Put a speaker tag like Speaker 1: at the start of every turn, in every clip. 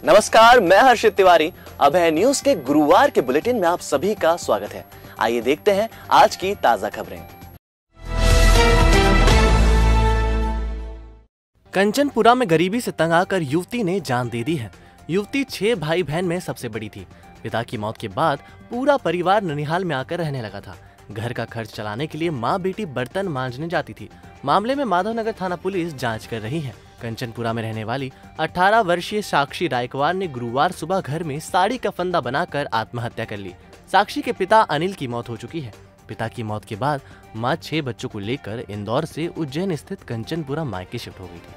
Speaker 1: नमस्कार, मैं हर्षित तिवारी। अभय न्यूज के गुरुवार के बुलेटिन में आप सभी का स्वागत है। आइए देखते हैं आज की ताजा खबरें। कंचनपुरा में गरीबी से तंग आकर युवती ने जान दे दी है। युवती 6 भाई बहन में सबसे बड़ी थी। पिता की मौत के बाद पूरा परिवार ननिहाल में आकर रहने लगा था। घर का खर्च चलाने के लिए माँ बेटी बर्तन मांजने जाती थी। मामले में माधवनगर थाना पुलिस जांच कर रही है। कंचनपुरा में रहने वाली 18 वर्षीय साक्षी रायकवार ने गुरुवार सुबह घर में साड़ी का फंदा बनाकर आत्महत्या कर ली। साक्षी के पिता अनिल की मौत हो चुकी है। पिता की मौत के बाद मां 6 बच्चों को लेकर इंदौर से उज्जैन स्थित कंचनपुरा मायके शिफ्ट हो गई थी,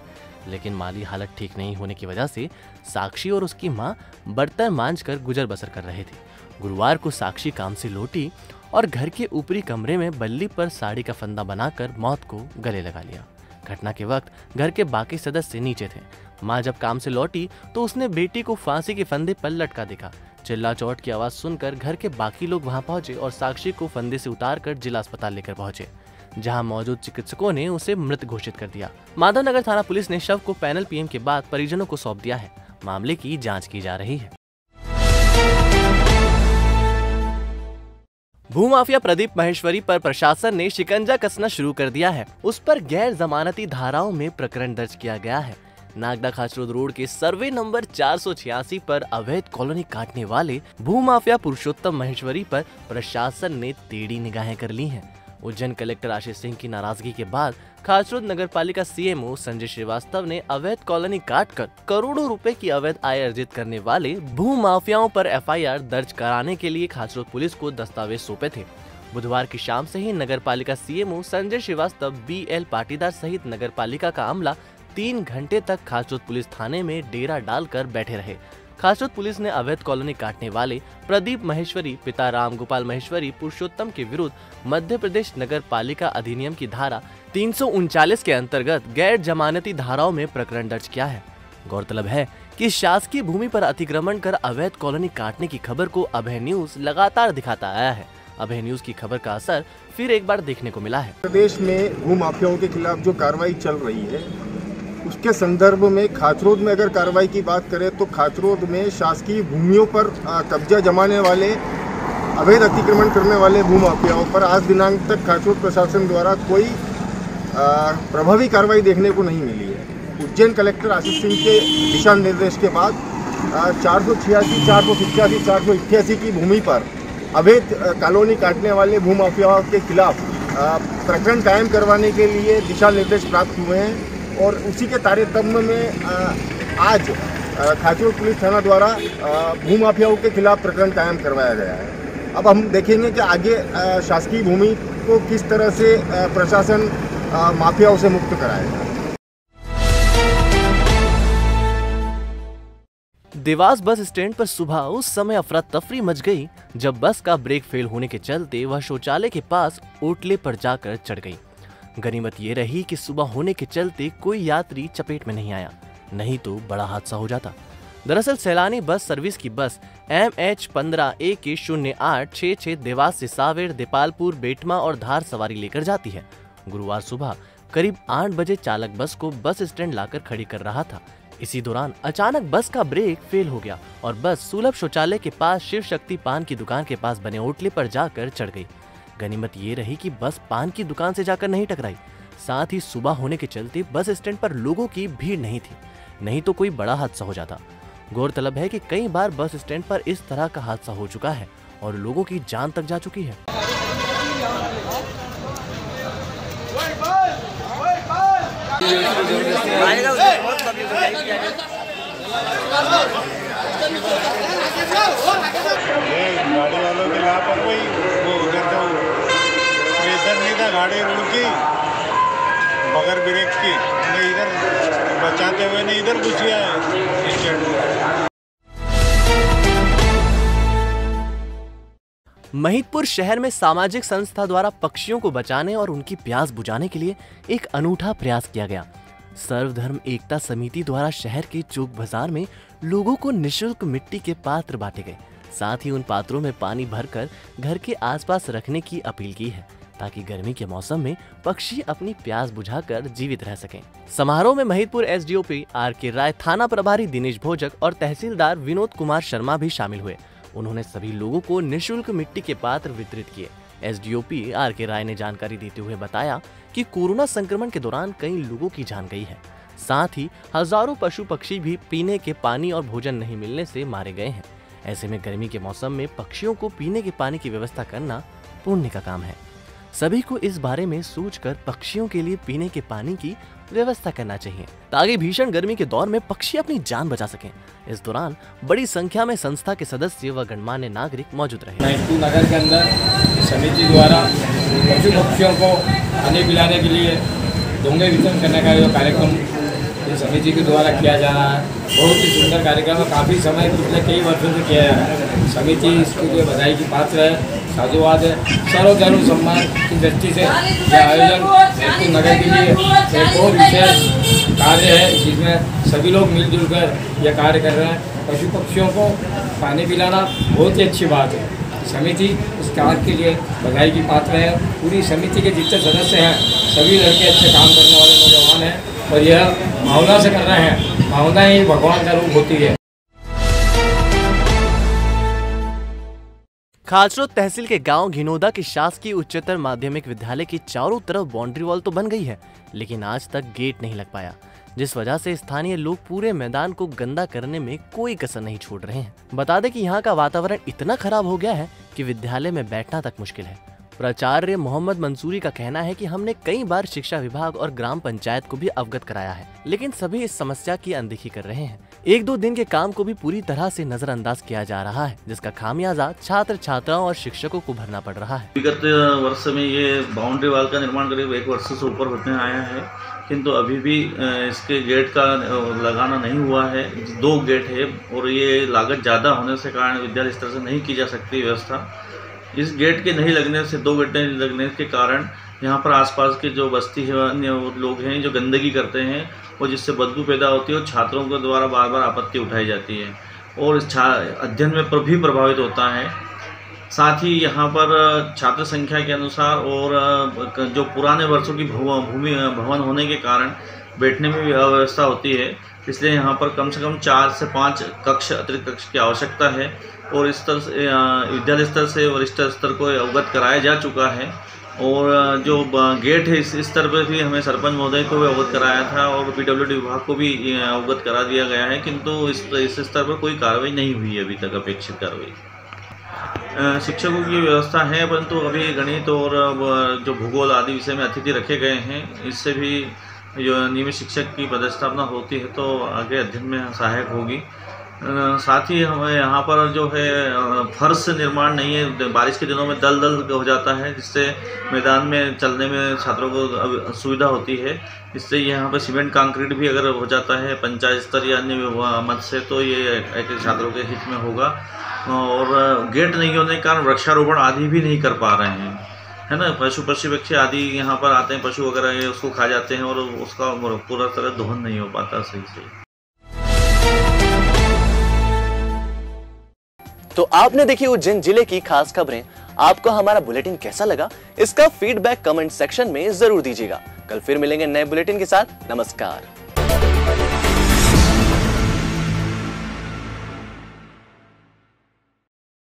Speaker 1: लेकिन माली हालत ठीक नहीं होने की वजह से साक्षी और उसकी मां बर्तन मांजकर गुजर बसर कर रहे थे। गुरुवार को साक्षी काम से लौटी और घर के ऊपरी कमरे में बल्ली पर साड़ी का फंदा बनाकर मौत को गले लगा लिया। घटना के वक्त घर के बाकी सदस्य नीचे थे। मां जब काम से लौटी तो उसने बेटी को फांसी के फंदे पर लटका देखा। चिल्ला चोट की आवाज सुनकर घर के बाकी लोग वहां पहुंचे और साक्षी को फंदे से उतारकर जिला अस्पताल लेकर पहुंचे, जहां मौजूद चिकित्सकों ने उसे मृत घोषित कर दिया। माधवनगर थाना पुलिस ने शव को पैनल पीएम के बाद परिजनों को सौंप दिया है। मामले की जांच की जा रही है। भूमाफिया प्रदीप महेश्वरी पर प्रशासन ने शिकंजा कसना शुरू कर दिया है। उस पर गैर जमानती धाराओं में प्रकरण दर्ज किया गया है। नागदा खाचरोद रोड के सर्वे नंबर 486 पर अवैध कॉलोनी काटने वाले भूमाफिया पुरुषोत्तम महेश्वरी पर प्रशासन ने टेढ़ी निगाहें कर ली हैं। उज्जैन कलेक्टर आशीष सिंह की नाराजगी के बाद खाचरोद नगरपालिका सीएमओ संजय श्रीवास्तव ने अवैध कॉलोनी काटकर करोड़ों रुपए की अवैध आय अर्जित करने वाले भू माफियाओं पर एफआईआर दर्ज कराने के लिए खाचरोद पुलिस को दस्तावेज सौंपे थे। बुधवार की शाम से ही नगरपालिका सीएमओ संजय श्रीवास्तव, बीएल पाटीदार सहित नगरपालिका का अमला 3 घंटे तक खाचरोद पुलिस थाने में डेरा डालकर बैठे रहे। खाचरोद पुलिस ने अवैध कॉलोनी काटने वाले प्रदीप महेश्वरी, पिता राम गोपाल महेश्वरी पुरुषोत्तम के विरुद्ध मध्य प्रदेश नगर पालिका अधिनियम की धारा 339 के अंतर्गत गैर जमानती धाराओं में प्रकरण दर्ज किया है। गौरतलब है कि शासकीय भूमि पर अतिक्रमण कर अवैध कॉलोनी काटने की खबर को अभय न्यूज लगातार दिखाता आया है। अभय न्यूज की खबर का असर फिर एक बार देखने को मिला है।
Speaker 2: प्रदेश में भू माफियाओं के खिलाफ जो कार्रवाई चल रही है उसके संदर्भ में खाचरोद में अगर कार्रवाई की बात करें तो खाचरोद में शासकीय भूमियों पर कब्जा जमाने वाले, अवैध अतिक्रमण करने वाले भू माफियाओं पर आज दिनांक तक खाचरोद प्रशासन द्वारा कोई प्रभावी कार्रवाई देखने को नहीं मिली है। उज्जैन कलेक्टर आशीष सिंह के दिशा निर्देश के बाद 486, 487, 488 की भूमि पर अवैध कॉलोनी काटने वाले भू माफियाओं के खिलाफ प्रकरण कायम करवाने के लिए दिशा निर्देश प्राप्त हुए हैं और उसी के तारतम्य में आज खाचरोद पुलिस थाना द्वारा भू माफियाओं के खिलाफ प्रकरण कायम करवाया गया है। अब हम देखेंगे कि आगे शासकीय भूमि को किस तरह से प्रशासन माफियाओं से मुक्त कराएगा।
Speaker 1: देवास बस स्टैंड पर सुबह उस समय अफरा तफरी मच गई जब बस का ब्रेक फेल होने के चलते वह शौचालय के पास ओटले पर जाकर चढ़ गई। गनीमत ये रही कि सुबह होने के चलते कोई यात्री चपेट में नहीं आया, नहीं तो बड़ा हादसा हो जाता। दरअसल सैलानी बस सर्विस की बस MH15AK0866 देवास से सावेर, देपालपुर, बेटमा और धार सवारी लेकर जाती है। गुरुवार सुबह करीब 8 बजे चालक बस को बस स्टैंड लाकर खड़ी कर रहा था। इसी दौरान अचानक बस का ब्रेक फेल हो गया और बस सुलभ शौचालय के पास शिव शक्ति पान की दुकान के पास बने ओटले पर जाकर चढ़ गई। गनीमत ये रही कि बस पान की दुकान से जाकर नहीं टकराई। साथ ही सुबह होने के चलते बस स्टैंड पर लोगों की भीड़ नहीं थी, नहीं तो कोई बड़ा हादसा हो जाता। गौरतलब है कि कई बार बस स्टैंड पर इस तरह का हादसा हो चुका है और लोगों की जान तक जा चुकी है।
Speaker 3: गाड़ी वालों के लापरवाही, वो उधर तो प्रेशर नहीं था गाड़ी रुकी बगैर ब्रेक की, मैं इधर बचाते हुए ने इधर घुसिया है।
Speaker 1: महिदपुर शहर में सामाजिक संस्था द्वारा पक्षियों को बचाने और उनकी प्यास बुझाने के लिए एक अनूठा प्रयास किया गया। सर्वधर्म एकता समिति द्वारा शहर के चौक बाजार में लोगों को निःशुल्क मिट्टी के पात्र बांटे गए। साथ ही उन पात्रों में पानी भरकर घर के आसपास रखने की अपील की है। ताकि गर्मी के मौसम में पक्षी अपनी प्यास बुझाकर जीवित रह सकें। समारोह में महिदपुर एसडीओपी आर.के. राय, थाना प्रभारी दिनेश भोजक और तहसीलदार विनोद कुमार शर्मा भी शामिल हुए। उन्होंने सभी लोगों को निःशुल्क मिट्टी के पात्र वितरित किए। SDOP R K. राय ने जानकारी देते हुए बताया कि कोरोना संक्रमण के दौरान कई लोगों की जान गई है, साथ ही हजारों पशु पक्षी भी पीने के पानी और भोजन नहीं मिलने से मारे गए हैं। ऐसे में गर्मी के मौसम में पक्षियों को पीने के पानी की व्यवस्था करना पुण्य का काम है। सभी को इस बारे में सोचकर पक्षियों के लिए पीने के पानी की व्यवस्था करना चाहिए, ताकि भीषण गर्मी के दौर में पक्षी अपनी जान बचा सकें। इस दौरान बड़ी संख्या में संस्था के सदस्य व गणमान्य नागरिक मौजूद रहे।
Speaker 4: महिदपुर नगर के अंदर समिति द्वारा पशु पक्षियों को खाने पिलाने के लिए डोंगे वितरण करने का जो कार्यक्रम इस समिति के द्वारा किया जा रहा है, बहुत ही सुंदर कार्यक्रम है। काफ़ी समय पिछले कई वर्षों से किया जा रहा है। समिति इसके लिए बधाई की पात्र है, साधुवाद है। सर्वधर्म सम्मान की दृष्टि से यह आयोजन महिदपुर नगर के लिए एक और विशेष कार्य है, जिसमें सभी लोग मिलजुल कर यह कार्य कर रहे हैं। पशु पक्षियों को पानी पिलाना बहुत ही अच्छी बात है। समिति इस कार्य के लिए बधाई की पात्र है। पूरी समिति के जितने सदस्य हैं सभी लड़के अच्छे काम करने वाले नौजवान हैं और यह भावना से कर रहे हैं। भावना ही भगवान का रूप होती है।
Speaker 1: खाचरोद तहसील के गांव घिनोदा की शासकीय उच्चतर माध्यमिक विद्यालय की चारों तरफ बाउंड्री वॉल तो बन गई है, लेकिन आज तक गेट नहीं लग पाया, जिस वजह से स्थानीय लोग पूरे मैदान को गंदा करने में कोई कसर नहीं छोड़ रहे हैं। बता दें कि यहाँ का वातावरण इतना खराब हो गया है कि विद्यालय में बैठना तक मुश्किल है। प्राचार्य मोहम्मद मंसूरी का कहना है कि हमने कई बार शिक्षा विभाग और ग्राम पंचायत को भी अवगत कराया है, लेकिन सभी इस समस्या की अनदेखी कर रहे हैं। 1-2 दिन के काम को भी पूरी तरह से नजरअंदाज किया जा रहा है, जिसका खामियाजा छात्र छात्राओं और शिक्षकों को भरना पड़ रहा है।
Speaker 5: विगत वर्ष में ये बाउंड्री वॉल का निर्माण करीब 1 वर्ष से ऊपर होते आया है, किंतु अभी भी इसके गेट का लगाना नहीं हुआ है। 2 गेट है और ये लागत ज़्यादा होने से कारण विद्यालय स्तर से नहीं की जा सकती व्यवस्था। इस गेट के नहीं लगने से, 2 गेट नहीं लगने के कारण यहाँ पर आसपास के जो बस्ती है अन्य लोग हैं जो गंदगी करते हैं और जिससे बदबू पैदा होती है और छात्रों के द्वारा बार बार आपत्ति उठाई जाती है और अध्ययन में भी प्रभावित होता है। साथ ही यहाँ पर छात्र संख्या के अनुसार और जो पुराने वर्षों की भवन होने के कारण बैठने में भी अव्यवस्था होती है, इसलिए यहाँ पर कम से कम 4 से 5 कक्ष, अतिरिक्त कक्ष की आवश्यकता है और इस स्तर से विद्यालय स्तर से वरिष्ठ स्तर को अवगत कराया जा चुका है। और जो गेट है इस स्तर पर भी हमें सरपंच महोदय को भी अवगत कराया था और पीडब्ल्यूडी विभाग को भी अवगत करा दिया गया है, किंतु इस स्तर पर कोई कार्रवाई नहीं हुई है अभी तक, अपेक्षित कार्रवाई। शिक्षकों की व्यवस्था है, परंतु अभी गणित और जो भूगोल आदि विषय में अतिथि रखे गए हैं, इससे भी जो नियमित शिक्षक की पदस्थापना होती है तो आगे अध्ययन में सहायक होगी। साथ ही हमें यहाँ पर जो है फर्श निर्माण नहीं है, बारिश के दिनों में दलदल हो जाता है, जिससे मैदान में चलने में छात्रों को सुविधा होती है। इससे यहाँ पर सीमेंट कंक्रीट भी अगर हो जाता है पंचायत स्तर या अन्य मत से, तो ये एक छात्रों के हित में होगा। और गेट नहीं होने के कारण वृक्षारोपण आदि भी नहीं कर पा रहे हैं, है ना। पशु पक्षी आदि यहाँ पर आते हैं, पशु वगैरह उसको खा जाते हैं और उसका पूरा तरह दोहन नहीं हो पाता सही से।
Speaker 1: तो आपने देखी उज्जैन जिले की खास खबरें। आपको हमारा बुलेटिन कैसा लगा, इसका फीडबैक कमेंट सेक्शन में जरूर दीजिएगा। कल फिर मिलेंगे नए बुलेटिन के साथ। नमस्कार।